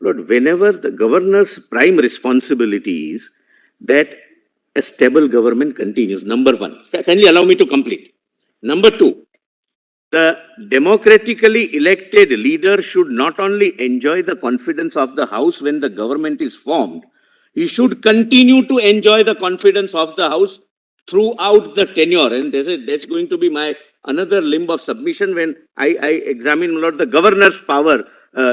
Lord, whenever the governor's prime responsibility is that a stable government continues, number one. Kindly allow me to complete. Number two, the democratically elected leader should not only enjoy the confidence of the House when the government is formed, he should continue to enjoy the confidence of the House throughout the tenure. And that's going to be my another limb of submission when I examine Lord, the governor's power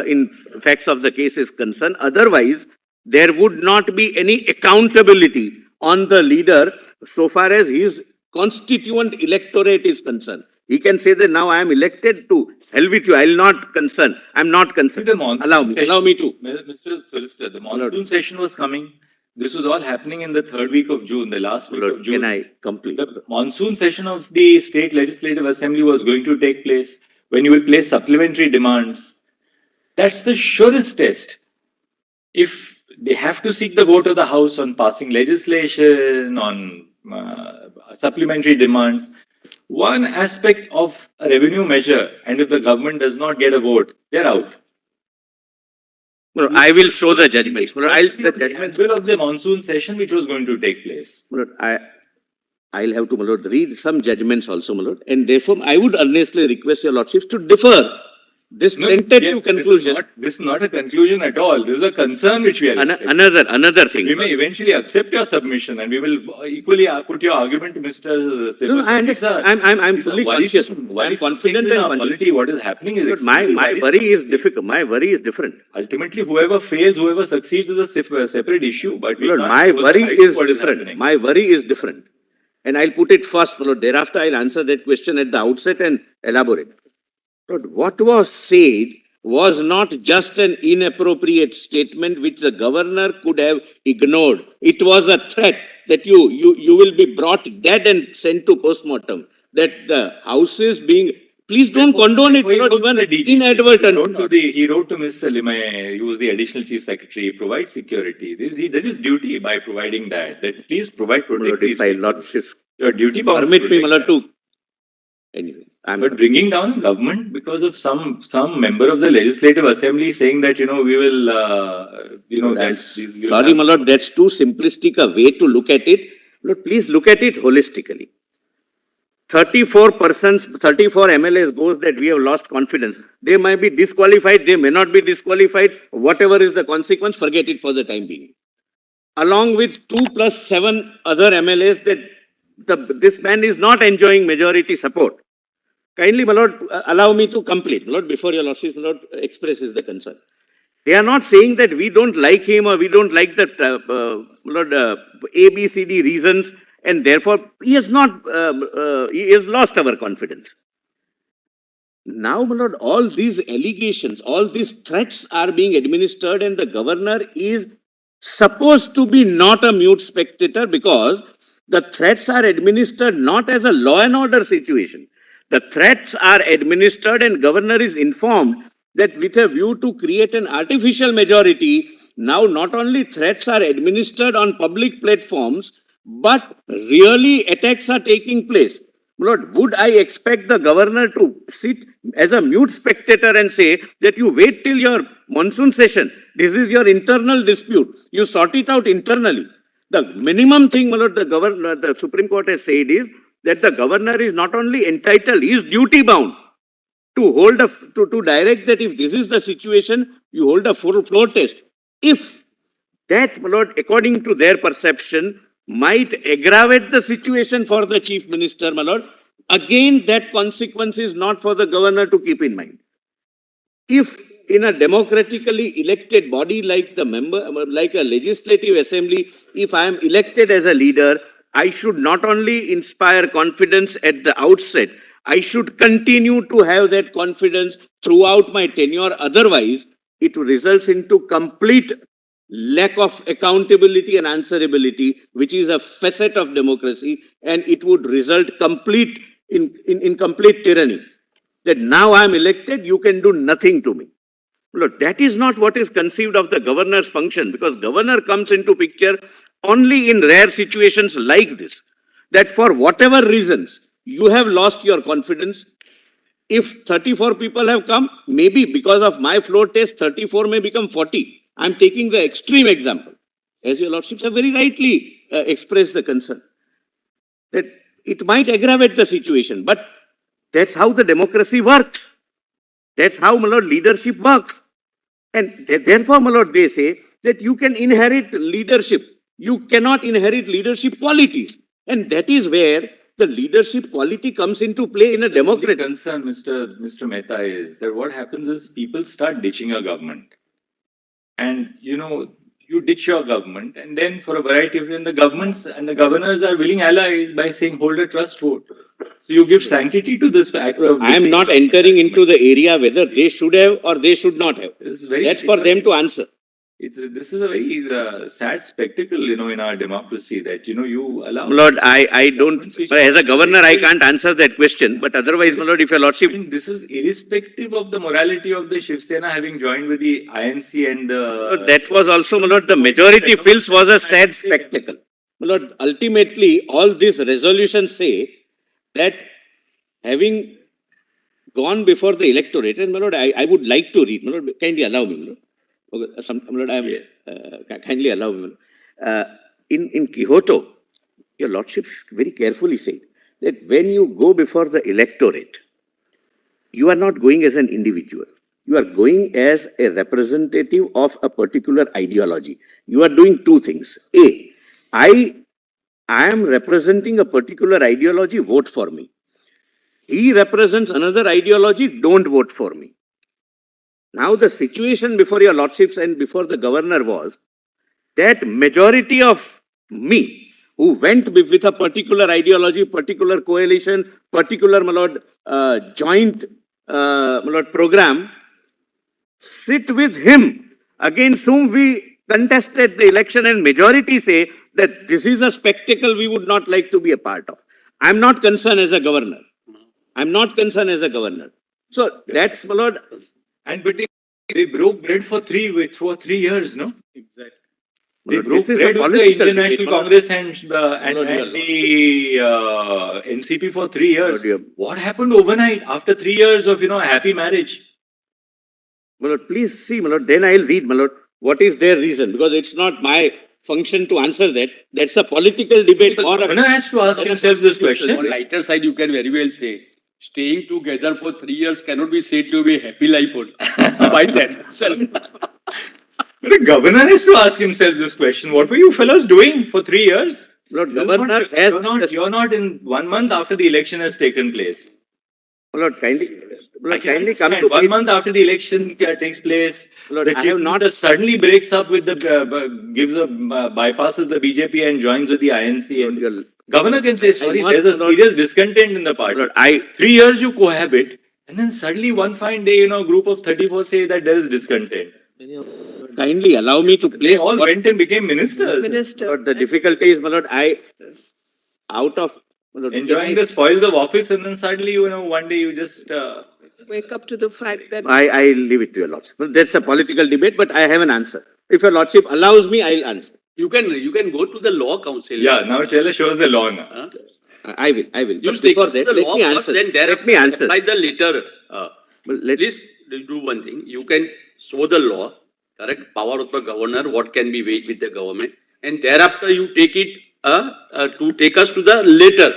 in facts of the case is concerned. Otherwise, there would not be any accountability on the leader so far as his constituent electorate is concerned. He can say that now I am elected to hell with you. I will not concern. I am not concerned. Allow me to. Mr. Solicitor, the monsoon session was coming. This was all happening in the third week of June, the last week of June. Can I complete? The monsoon session of the State Legislative Assembly was going to take place when you will place supplementary demands. That's the surest test. If they have to seek the vote of the House on passing legislation, on supplementary demands, one aspect of a revenue measure, and if the government does not get a vote, they're out. Well, I will show the judgments. Well, the judgments of the monsoon session which was going to take place. Well, I'll have to, my lord, read some judgments also, my lord, and therefore I would earnestly request your lordships to defer this tentative conclusion. This is not a conclusion at all. This is a concern which we are another thing. We may eventually accept your submission, and we will equally put your argument to Mr. Sibal. No, I understand. I'm fully conscious. I'm confident and quality. What is happening is my worry is difficult. My worry is different. Ultimately, whoever fails, whoever succeeds is a separate issue. But Lord, my worry is different. My worry is different, and I'll put it first. Lord, thereafter I'll answer that question at the outset and elaborate. But what was said was not just an inappropriate statement which the governor could have ignored. It was a threat that you will be brought dead and sent to postmortem. That the house is being... Please don't condone it, not even inadvertently. He wrote to Mr. Limay, he was the additional chief secretary, provide security. He did his duty by providing that please provide protection. Your duty permit me, Malad, to... Anyway. But bringing down government because of some member of the Legislative Assembly saying that, we will, sorry, my lord, that's too simplistic a way to look at it. Lord, please look at it holistically. 34 MLAs goes that we have lost confidence. They might be disqualified, they may not be disqualified. Whatever is the consequence, forget it for the time being. Along with 2 plus 7 other MLAs that this man is not enjoying majority support. Kindly, my lord, allow me to complete. My lord, before your lordship, my lord, expresses the concern. They are not saying that we don't like him or we don't like the ABCD reasons, and therefore he has lost our confidence. Now, my lord, all these allegations, all these threats are being administered, and the governor is supposed to be not a mute spectator because the threats are administered not as a law and order situation. The threats are administered and governor is informed that with a view to create an artificial majority, now not only threats are administered on public platforms, but really attacks are taking place. Lord, would I expect the governor to sit as a mute spectator and say that you wait till your monsoon session, this is your internal dispute, you sort it out internally. The minimum thing, my lord, the Supreme Court has said is that the governor is not only entitled, he is duty bound to hold to direct that if this is the situation, you hold a full floor test. If that, my lord, according to their perception, might aggravate the situation for the chief minister, my lord, again, that consequence is not for the governor to keep in mind. If in a democratically elected body like a legislative assembly, if I am elected as a leader, I should not only inspire confidence at the outset, I should continue to have that confidence throughout my tenure. Otherwise, it results into complete lack of accountability and answerability, which is a facet of democracy, and it would result in complete tyranny. That now I am elected, you can do nothing to me. Look, that is not what is conceived of the governor's function, because governor comes into picture only in rare situations like this, that for whatever reasons you have lost your confidence, If 34 people have come, maybe because of my floor test, 34 may become 40. I'm taking the extreme example. As your lordships have very rightly expressed the concern, that it might aggravate the situation, but that's how the democracy works. That's how, my lord, leadership works. And therefore, my lord, they say that you can inherit leadership. You cannot inherit leadership qualities. And that is where the leadership quality comes into play in a democracy. The concern, Mr. Mehta, is that what happens is people start ditching a government. And, you ditch your government, and then for a variety of reasons, the governments and the governors are willing allies by saying hold a trust vote. So you give sanctity to this act of... I am not entering into the area whether they should have or they should not have. That's for them to answer. This is a very sad spectacle, in our democracy that, you allow... Lord, I don't, as a governor, I can't answer that question. But otherwise, my lord, if your lordship... I mean, this is irrespective of the morality of the Shiv Sena having joined with the INC and the... That was also, my lord, the majority feels was a sad spectacle. My lord, ultimately, all these resolutions say that having gone before the electorate, and my lord, I would like to read, my lord, kindly allow me, my lord. Kindly allow me. In Quixote, your lordships very carefully said that when you go before the electorate, you are not going as an individual. You are going as a representative of a particular ideology. You are doing two things. A, I am representing a particular ideology, vote for me. He represents another ideology, don't vote for me. Now the situation before your lordships and before the governor was that majority of me who went with a particular ideology, particular coalition, particular, my lord, joint, my lord, program, sit with him against whom we contested the election, and majority say that this is a spectacle we would not like to be a part of. I'm not concerned as a governor. I'm not concerned as a governor. So that's, my lord. And but they broke bread for 3 years, no? Exactly. They broke bread with the Indian National Congress and the NCP for 3 years. What happened overnight after 3 years of a happy marriage? My lord, please see, my lord. Then I'll read, my lord, what is their reason, because it's not my function to answer that. That's a political debate. The governor has to ask himself this question. On lighter side, you can very well say, staying together for 3 years cannot be said to be a happy life by that itself. The governor has to ask himself this question. What were you fellows doing for 3 years? Lord, governor has... You're not in 1 month after the election has taken place. Lord, kindly come to 1 month after the election takes place. Lord, the chief minister suddenly breaks up with the bypasses the BJP and joins with the INC. And governor can say, sorry, there's a serious discontent in the party. Lord, 3 years you cohabit, and then suddenly one fine day, a group of 34 say that there is discontent. Kindly allow me to place... They all went and became ministers. Lord, the difficulty is, my lord, enjoying the spoils of office, and then suddenly, one day you just... wake up to the fact that... I leave it to your lordship. That's a political debate, but I have an answer. If your lordship allows me, I'll answer. You can go to the law council. Yeah, now tell us, show us the law now. I will. You take before that, the let law me first, answer. then Let me answer. apply the letter. Please do one thing. You can show the law, correct? Power of the governor, what can be weighed with the government, and thereafter you take it to take us to the letter,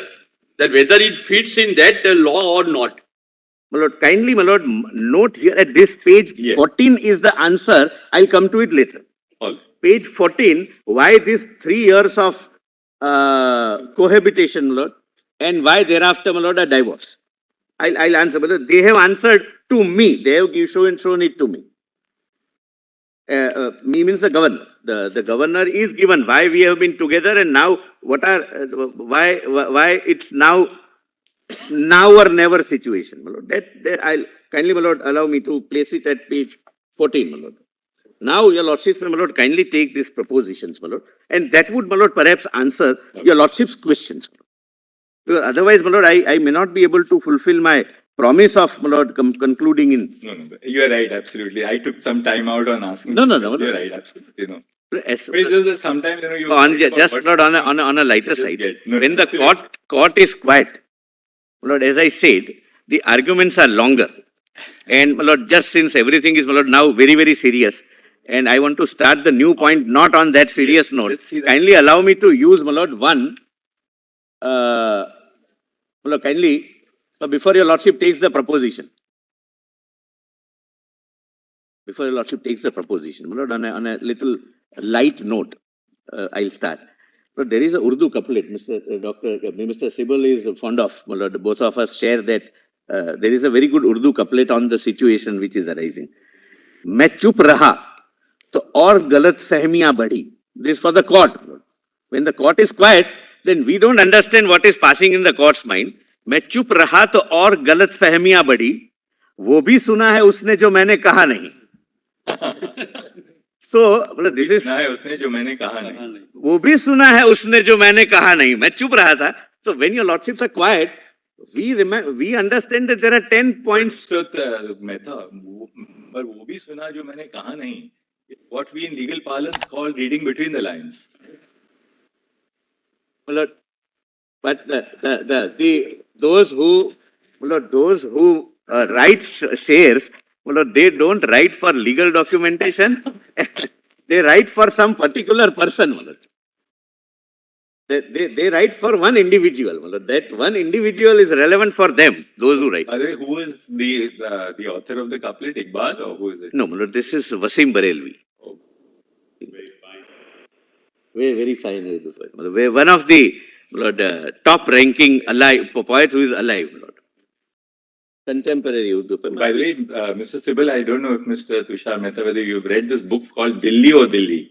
that whether it fits in that law or not. My lord, kindly, my lord, note here at this page 14 is the answer. I'll come to it later. Page 14, why this 3 years of cohabitation, my lord, and why thereafter, my lord, a divorce. I'll answer, but they have answered to me. They have shown it to me. Me means the governor. The governor is given why we have been together, and now why it's now or never situation, my lord. That I'll kindly, my lord, allow me to place it at page 14, my lord. Now, your lordships, my lord, kindly take these propositions, my lord, and that would, my lord, perhaps answer your lordship's questions. Because otherwise, my lord, I may not be able to fulfill my promise of, my lord, concluding in... No, you are right, absolutely. I took some time out on asking. No. You're right, absolutely, It's just that sometimes, you... just not on a lighter side. When the court is quiet, my lord, as I said, the arguments are longer. And, my lord, just since everything is, my lord, now very, very serious, and I want to start the new point not on that serious note, let's see that. kindly allow me to use, my lord, one, my lord, kindly, before your lordship takes the proposition. Before your lordship takes the proposition, my lord, on a little light note, I'll start. But there is a Urdu couplet, Mr. Sibal is fond of, my lord, both of us share that. There is a very good Urdu couplet on the situation which is arising. मैं चुप रहा तो और गलत फहमियां बढ़ी. This for the court. When the court is quiet, then we don't understand what is passing in the court's mind. मैं चुप रहा तो और गलत फहमियां बढ़ी. वो भी सुना है उसने जो मैंने कहा नहीं. So, this is. सुना है उसने जो मैंने कहा नहीं. वो भी सुना है उसने जो मैंने कहा नहीं. मैं चुप रहा था. So when your lordships are quiet, we understand that there are 10 points. Mehta, पर वो भी सुना जो मैंने कहा नहीं. What we in legal parlance call reading between the lines. But those who write shares, they don't write for legal documentation. They write for some particular person. They write for one individual. That one individual is relevant for them, those who write. By the way, who is the author of the couplet, Iqbal, or who is it? No, this is Wasim Barelvi. Oh. Very fine. One of the top ranking alive poet who is alive. Contemporary Urdu. By the way, Mr. Sibal, I don't know if Mr. Tushar Mehta, whether you've read this book called Dilli O Dilli,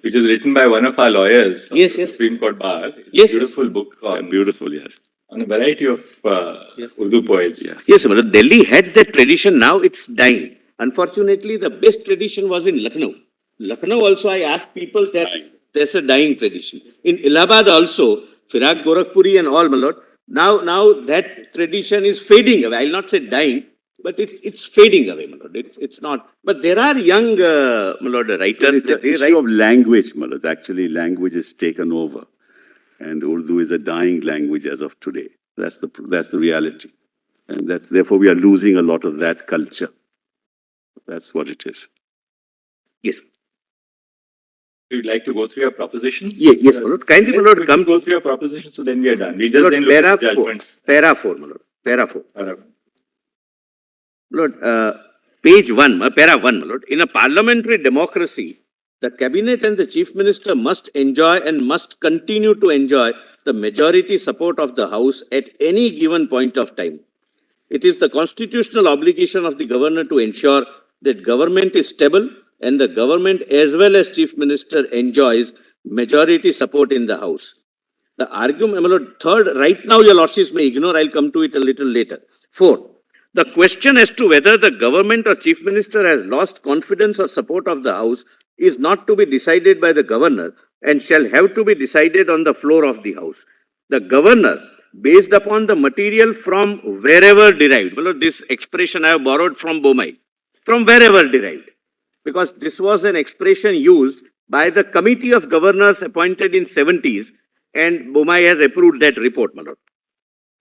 which is written by one of our lawyers, yes, yes. Supreme Court Bar. It's yes, a beautiful book on, beautiful, yes, on a variety of Urdu poets. Yes, but Delhi had that tradition. Now it's dying. Unfortunately, the best tradition was in Lucknow. Lucknow also, I asked people that there's a dying tradition. In Allahabad also, Firaq Gorakhpuri and all, my lord. Now that tradition is fading away. I'll not say dying, but it's fading away, my lord. It's not. But there are young, my lord, writers. It's an issue of language, my lord. Actually, language is taken over, and Urdu is a dying language as of today. That's the reality, and therefore we are losing a lot of that culture. That's what it is. Yes. You'd like to go through your propositions? Yes, my lord. Kindly, my lord, come. Go through your propositions, so then we are done. We just then look at judgments. Para 4, my lord. Para 4. Lord, page 1, para 1, my lord. In a parliamentary democracy, the cabinet and the chief minister must enjoy and must continue to enjoy the majority support of the house at any given point of time. It is the constitutional obligation of the governor to ensure that government is stable and the government as well as chief minister enjoys majority support in the house. The argument, my lord, third, right now your lordships may ignore, I'll come to it a little later. 4. The question as to whether the government or chief minister has lost confidence or support of the house is not to be decided by the governor and shall have to be decided on the floor of the house. The governor, based upon the material from wherever derived, my lord, this expression I have borrowed from Bomai, from wherever derived, because this was an expression used by the committee of governors appointed in 70s, and Bomai has approved that report, my lord,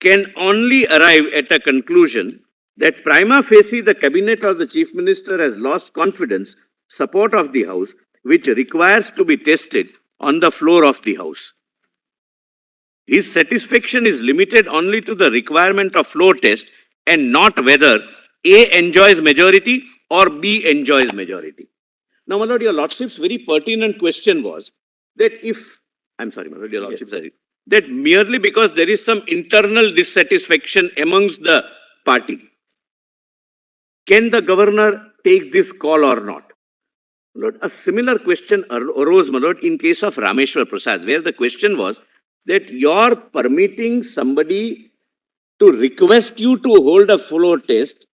can only arrive at a conclusion that prima facie the cabinet or the chief minister has lost confidence, support of the house, which requires to be tested on the floor of the house. His satisfaction is limited only to the requirement of floor test and not whether A enjoys majority or B enjoys majority. Now, my lord, your lordship's very pertinent question was that if, I'm sorry, my lord, your lordship, sorry, that merely because there is some internal dissatisfaction amongst the party, can the governor take this call or not? Lord, a similar question arose, my lord, in case of Rameshwar Prasad, where the question was that you're permitting somebody to request you to hold a floor test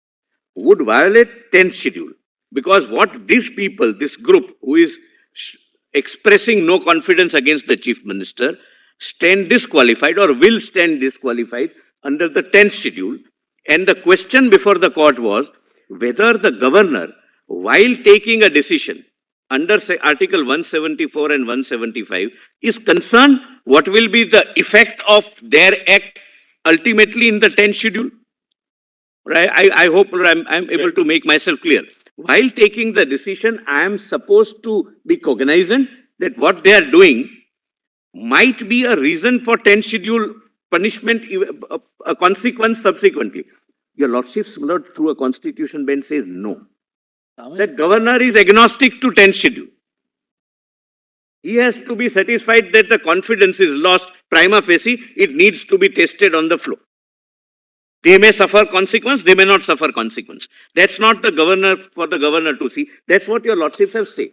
would violate 10th schedule. Because what these people, this group who is expressing no confidence against the chief minister, stand disqualified or will stand disqualified under the 10th schedule. And the question before the court was whether the governor, while taking a decision under say Article 174 and 175, is concerned what will be the effect of their act ultimately in the 10th schedule. Right? I hope I'm able to make myself clear. While taking the decision, I am supposed to be cognizant that what they are doing might be a reason for 10 schedule punishment, a consequence subsequently. Your lordships, my lord, through a constitution bench says no. That governor is agnostic to 10 schedule. He has to be satisfied that the confidence is lost prima facie. It needs to be tested on the floor. They may suffer consequence, they may not suffer consequence. That's not the governor for the governor to see. That's what your lordships have said.